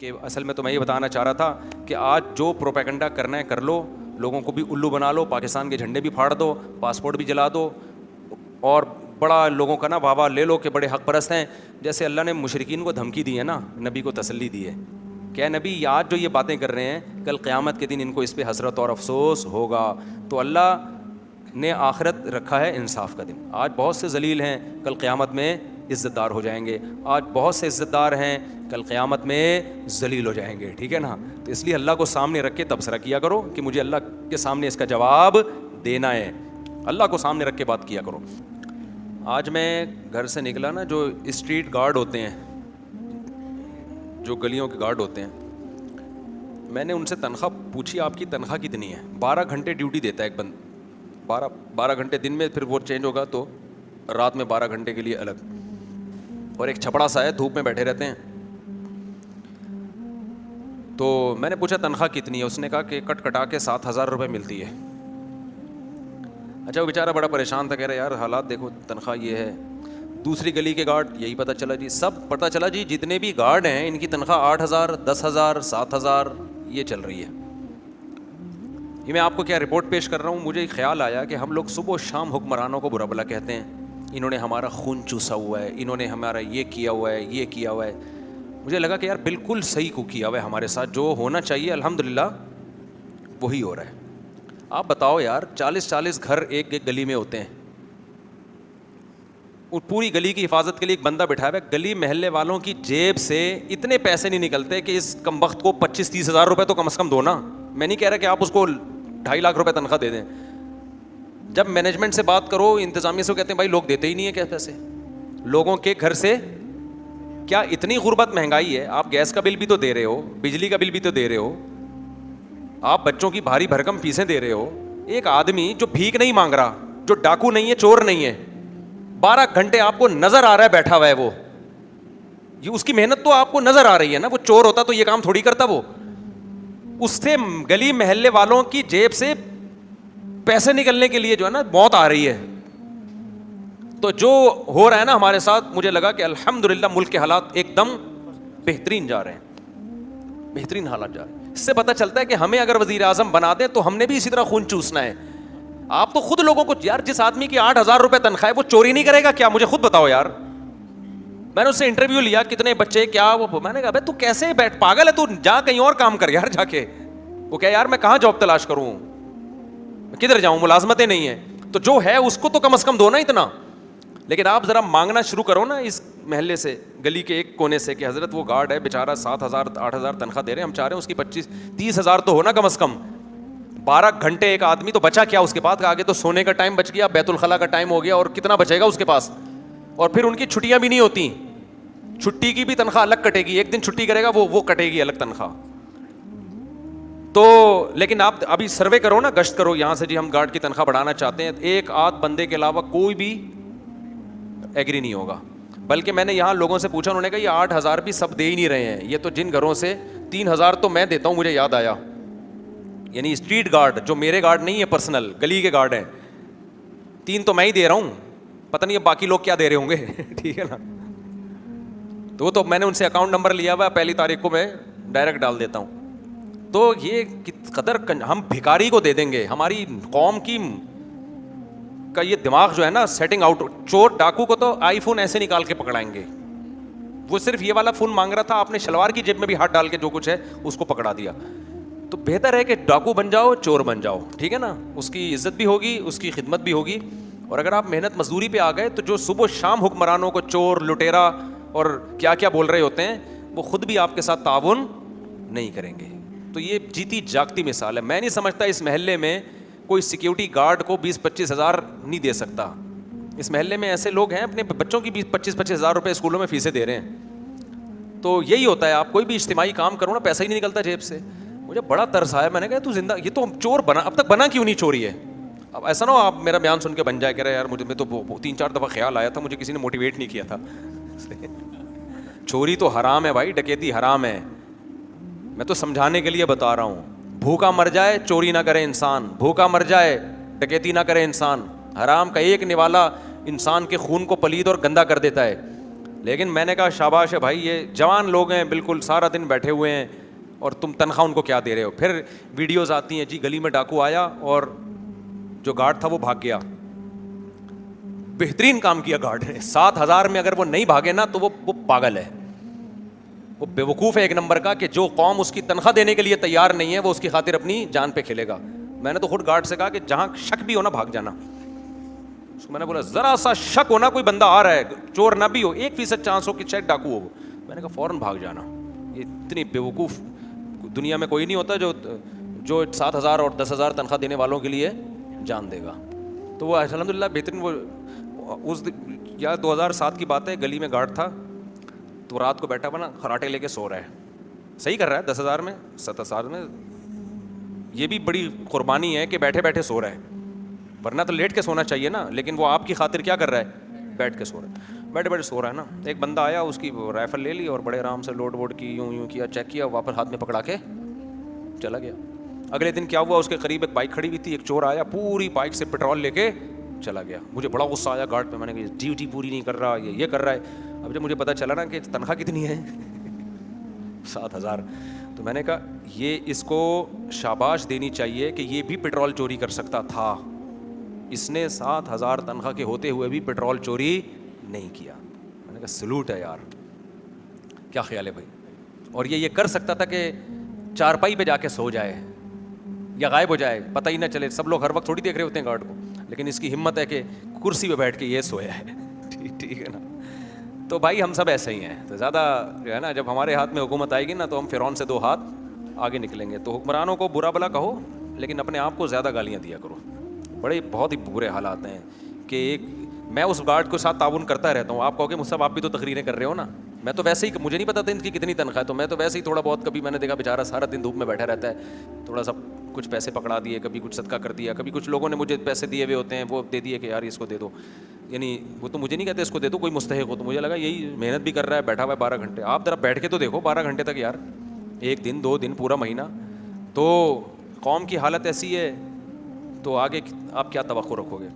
کہ اصل میں تو میں یہ بتانا چاہ رہا تھا کہ آج جو پروپیگنڈا کرنا ہے کر لو, لوگوں کو بھی الو بنا لو, پاکستان کے جھنڈے بھی پھاڑ دو, پاسپورٹ بھی جلا دو, اور بڑا لوگوں کا نا واہ واہ لے لو کہ بڑے حق پرست ہیں. جیسے اللہ نے مشرکین کو دھمکی دی ہے نا, نبی کو تسلی دی ہے کہ نبی آج جو یہ باتیں کر رہے ہیں کل قیامت کے دن ان کو اس پہ حسرت اور افسوس ہوگا. تو اللہ نے آخرت رکھا ہے انصاف کا دن. آج بہت سے ذلیل ہیں, کل قیامت میں عزت دار ہو جائیں گے. آج بہت سے عزت دار ہیں, کل قیامت میں ذلیل ہو جائیں گے. ٹھیک ہے نا. تو اس لیے اللہ کو سامنے رکھ کے تبصرہ کیا کرو کہ مجھے اللہ کے سامنے اس کا جواب دینا ہے. اللہ کو سامنے رکھ کے بات کیا کرو. آج میں گھر سے نکلا نا, جو اسٹریٹ گارڈ ہوتے ہیں, جو گلیوں کے گارڈ ہوتے ہیں, میں نے ان سے تنخواہ پوچھی آپ کی تنخواہ کتنی ہے. 12 گھنٹے ڈیوٹی دیتا ہے ایک بند, 12 گھنٹے دن میں, پھر وہ چینج ہوگا تو رات میں 12 گھنٹے کے لیے الگ. اور ایک چھپڑا سا ہے, دھوپ میں بیٹھے رہتے ہیں. تو میں نے پوچھا تنخواہ کتنی ہے, اس نے کہا کہ کٹ کٹا کے 7,000 روپے ملتی ہے. اچھا وہ بیچارہ بڑا پریشان تھا, کہہ رہا یار حالات دیکھو, تنخواہ یہ ہے. دوسری گلی کے گارڈ, یہی پتہ چلا جی, سب پتہ چلا جی جتنے بھی گارڈ ہیں ان کی تنخواہ 8,000 10,000 7,000 یہ چل رہی ہے. یہ میں آپ کو کیا رپورٹ پیش کر رہا ہوں, مجھے ایک خیال آیا کہ ہم لوگ صبح و شام حکمرانوں کو برا بھلا کہتے ہیں, انہوں نے ہمارا خون چوسا ہوا ہے, انہوں نے ہمارا یہ کیا ہوا ہے, یہ کیا ہوا ہے. مجھے لگا کہ یار بالکل صحیح کو کیا ہوا ہے ہمارے ساتھ, جو ہونا چاہیے الحمدللہ وہی ہو رہا ہے. آپ بتاؤ یار, 40 گھر ایک گلی میں ہوتے ہیں, پوری گلی کی حفاظت کے لیے ایک بندہ بٹھایا ہوا ہے. گلی محلے والوں کی جیب سے اتنے پیسے نہیں نکلتے کہ اس کمبخت کو 25-30 ہزار روپے تو کم از کم دو نا. میں نہیں کہہ رہا کہ آپ اس کو 2.5 لاکھ روپے تنخواہ دے دیں. جب مینجمنٹ سے بات کرو, انتظامیہ سے, کہتے ہیں بھائی لوگ دیتے ہی نہیں ہیں کیا پیسے. لوگوں کے گھر سے کیا اتنی غربت مہنگائی ہے, آپ گیس کا بل بھی تو دے رہے ہو, بجلی کا بل بھی تو دے رہے ہو, آپ بچوں کی بھاری بھرکم فیسیں دے رہے ہو. ایک آدمی جو بھیک نہیں مانگ رہا, جو ڈاکو نہیں ہے, چور نہیں ہے, 12 گھنٹے آپ کو نظر آ رہا ہے بیٹھا ہوا ہے, وہ یہ اس کی محنت تو آپ کو نظر آ رہی ہے نا. وہ چور ہوتا تو یہ کام تھوڑی کرتا. وہ اس سے گلی محلے والوں کی جیب سے پیسے نکلنے کے لیے جو ہے نا موت آ رہی ہے. تو جو ہو رہا ہے نا ہمارے ساتھ, مجھے لگا کہ الحمدللہ ملک کے حالات ایک دم بہترین جا رہے ہیں, بہترین حالات جا رہے ہیں. اس سے پتہ چلتا ہے کہ ہمیں اگر وزیر اعظم بنا دیں تو ہم نے بھی اسی طرح خون چوسنا ہے. آپ تو خود لوگوں کو, یار جس آدمی کی 8,000 روپے تنخواہ ہے وہ چوری نہیں کرے گا کیا؟ مجھے خود بتاؤ یار. میں نے اس سے انٹرویو لیا, کتنے بچے کیا, وہ میں نے کہا تو کیسے بیٹھ, پاگل ہے تو, جا کہیں اور کام کر یار جا کے. وہ کہا یار میں کہاں جاب تلاش کروں, کدھر جاؤں, ملازمتیں نہیں ہیں. تو جو ہے اس کو تو کم از کم دو نا اتنا. لیکن آپ ذرا مانگنا شروع کرو نا اس محلے سے, گلی کے ایک کونے سے, کہ حضرت وہ گارڈ ہے بیچارہ 7,000 8,000 تنخواہ دے رہے ہیں, ہم چاہ رہے ہیں اس کی 25-30 ہزار تو ہونا کم از کم. 12 گھنٹے ایک آدمی, تو بچا کیا اس کے پاس؟ آگے تو سونے کا ٹائم بچ گیا, بیت الخلا کا ٹائم ہو گیا, اور کتنا بچے گا اس کے پاس؟ اور پھر ان کی چھٹیاں بھی نہیں ہوتی, چھٹی کی بھی تنخواہ الگ کٹے گی, ایک دن چھٹی کرے گا وہ کٹے گی الگ تنخواہ. تو لیکن آپ ابھی سروے کرو نا, گشت کرو یہاں سے, جی ہم گارڈ کی تنخواہ بڑھانا چاہتے ہیں, ایک آدھ بندے کے علاوہ کوئی بھی ایگری نہیں ہوگا. بلکہ میں نے یہاں لوگوں سے پوچھا, انہوں نے کہا یہ 8,000 بھی سب دے ہی نہیں رہے ہیں, یہ تو جن گھروں سے 3,000 تو میں دیتا ہوں, مجھے یاد آیا, یعنی اسٹریٹ گارڈ جو میرے گارڈ نہیں ہے پرسنل, گلی کے گارڈ ہیں, 3 تو میں ہی دے رہا ہوں, پتہ نہیں اب باقی لوگ کیا دے رہے ہوں گے. ٹھیک ہے نا. تو وہ تو میں نے ان سے اکاؤنٹ نمبر لیا ہوا, 1 تاریخ کو میں ڈائریکٹ ڈال دیتا ہوں. تو یہ قدر ہم بھکاری کو دے دیں گے. ہماری قوم کی کا یہ دماغ جو ہے نا سیٹنگ آؤٹ. چور ڈاکو کو تو آئی فون ایسے نکال کے پکڑائیں گے, وہ صرف یہ والا فون مانگ رہا تھا, آپ نے شلوار کی جیب میں بھی ہاتھ ڈال کے جو کچھ ہے اس کو پکڑا دیا. تو بہتر ہے کہ ڈاکو بن جاؤ, چور بن جاؤ, ٹھیک ہے نا. اس کی عزت بھی ہوگی, اس کی خدمت بھی ہوگی. اور اگر آپ محنت مزدوری پہ آ گئے تو جو صبح و شام حکمرانوں کو چور, لٹیرا اور کیا کیا بول رہے ہوتے ہیں, وہ خود بھی آپ کے ساتھ تعاون نہیں کریں گے. تو یہ جیتی جاگتی مثال ہے. میں نہیں سمجھتا اس محلے میں کوئی سیکیورٹی گارڈ کو 20-25 ہزار نہیں دے سکتا. اس محلے میں ایسے لوگ ہیں اپنے بچوں کی 25-25 ہزار روپے اسکولوں میں فیسیں دے رہے ہیں. تو یہی ہوتا ہے, آپ کوئی بھی اجتماعی کام کرو نا, پیسہ ہی نہیں نکلتا جیب سے. مجھے بڑا ترس آیا, میں نے کہا تو زندہ, یہ تو چور بنا, اب تک بنا کیوں نہیں چوری ہے. اب ایسا نہ ہو آپ میرا بیان سن کے بن جائے, کہہ رہے یار مجھے, میں تو 3-4 دفعہ خیال آیا تھا, مجھے کسی نے موٹیویٹ نہیں کیا تھا. چوری تو حرام ہے بھائی, ڈکیتی حرام ہے. میں تو سمجھانے کے لیے بتا رہا ہوں. بھوکا مر جائے چوری نہ کرے انسان, بھوکا مر جائے ڈکیتی نہ کرے انسان. حرام کا ایک نوالا انسان کے خون کو پلید اور گندا کر دیتا ہے. لیکن میں نے کہا شاباش ہے بھائی, یہ جوان لوگ ہیں بالکل, سارا دن بیٹھے ہوئے ہیں اور تم تنخواہ ان کو کیا دے رہے ہو. پھر ویڈیوز آتی ہیں جی گلی میں ڈاکو آیا اور جو گارڈ تھا وہ بھاگ گیا. بہترین کام کیا گارڈ نے, 7,000 میں اگر وہ نہیں بھاگے نا تو وہ پاگل ہے, وہ بیوقوف ہے ایک نمبر کا, کہ جو قوم اس کی تنخواہ دینے کے لیے تیار نہیں ہے وہ اس کی خاطر اپنی جان پہ کھیلے گا. میں نے تو خود گارڈ سے کہا کہ جہاں شک بھی ہونا بھاگ جانا. اس کو میں نے بولا ذرا سا شک ہونا کوئی بندہ آ رہا ہے, چور نہ بھی ہو, 1% چانس ہو کہ شاید ڈاکو ہو, میں نے کہا فوراً بھاگ جانا. یہ اتنی بیوقوف دنیا میں کوئی نہیں ہوتا جو 7,000 اور 10,000 تنخواہ دینے والوں کے لیے جان دے گا. تو وہ الحمد للہ بہترین. وہ اس یا 2007 کی بات ہے, گلی میں گارڈ تھا تو رات کو بیٹھا ہوا نا, خراٹے لے کے سو رہا ہے, صحیح کر رہا ہے, 10,000 میں 7,000 میں. یہ بھی بڑی قربانی ہے کہ بیٹھے بیٹھے سو رہا ہے, ورنہ تو لیٹ کے سونا چاہیے نا, لیکن وہ آپ کی خاطر کیا کر رہا ہے, بیٹھ کے سو رہا ہے, بیٹھے بیٹھے سو رہا ہے نا. ایک بندہ آیا, اس کی رائفل لے لی اور بڑے آرام سے لوڈ ووڈ کی, یوں کیا, چیک کیا, واپس ہاتھ میں پکڑا کے چلا گیا. اگلے دن کیا ہوا, اس کے قریب ایک بائک کھڑی ہوئی تھی, ایک چور آیا, پوری بائک سے پیٹرول لے کے چلا گیا. مجھے بڑا غصہ آیا گارڈ پہ, میں نے کہا ڈیوٹی پوری نہیں کر رہا, یہ کر رہا ہے. اب جب مجھے پتا چلا نا کہ تنخواہ کتنی ہے 7,000, تو میں نے کہا یہ اس کو شاباش دینی چاہیے کہ یہ بھی پیٹرول چوری کر سکتا تھا, اس نے 7,000 تنخواہ کے ہوتے ہوئے بھی پیٹرول چوری نہیں کیا. میں نے کہا سلوٹ ہے یار, کیا خیال ہے بھائی. اور یہ کر سکتا تھا کہ چارپائی پہ جا کے سو جائے یا غائب ہو جائے, پتہ ہی نہ چلے. سب لوگ ہر وقت تھوڑی دیکھ رہے ہوتے ہیں گارڈ کو, لیکن اس کی ہمت ہے کہ کرسی پہ بیٹھ کے یہ سویا ہے. ٹھیک ہے نا. تو بھائی ہم سب ایسے ہی ہیں, تو زیادہ جو ہے نا, جب ہمارے ہاتھ میں حکومت آئے گی نا تو ہم فرعون سے 2 ہاتھ آگے نکلیں گے. تو حکمرانوں کو برا بلا کہو, لیکن اپنے آپ کو زیادہ گالیاں دیا کرو. بڑے بہت ہی برے حالات ہیں کہ میں اس گارڈ کے ساتھ تعاون کرتا رہتا ہوں. آپ کہو کہ مجھ سے آپ بھی تو تقریریں کر رہے ہو نا, میں تو ویسے ہی, مجھے نہیں پتا تھا ان کی کتنی تنخواہ ہے, تو میں تو ویسے ہی تھوڑا بہت, کبھی میں نے دیکھا بیچارہ سارا دن دھوپ میں بیٹھا رہتا ہے, تھوڑا سا کچھ پیسے پکڑا دیے, کبھی کچھ صدقہ کر دیا, کبھی کچھ لوگوں نے مجھے پیسے دیے ہوئے ہوتے ہیں وہ دے دیے کہ یار اس کو دے دو. یعنی وہ تو مجھے نہیں کہتے اس کو دے دو, کوئی مستحق ہو, تو مجھے لگا یہی محنت بھی کر رہا ہے, بیٹھا ہوا ہے 12 گھنٹے. آپ ذرا بیٹھ کے تو دیکھو 12 گھنٹے تک یار, 1 دن 2 دن پورا مہینہ. تو قوم کی حالت ایسی ہے تو آگے آپ کیا توقع رکھو گے.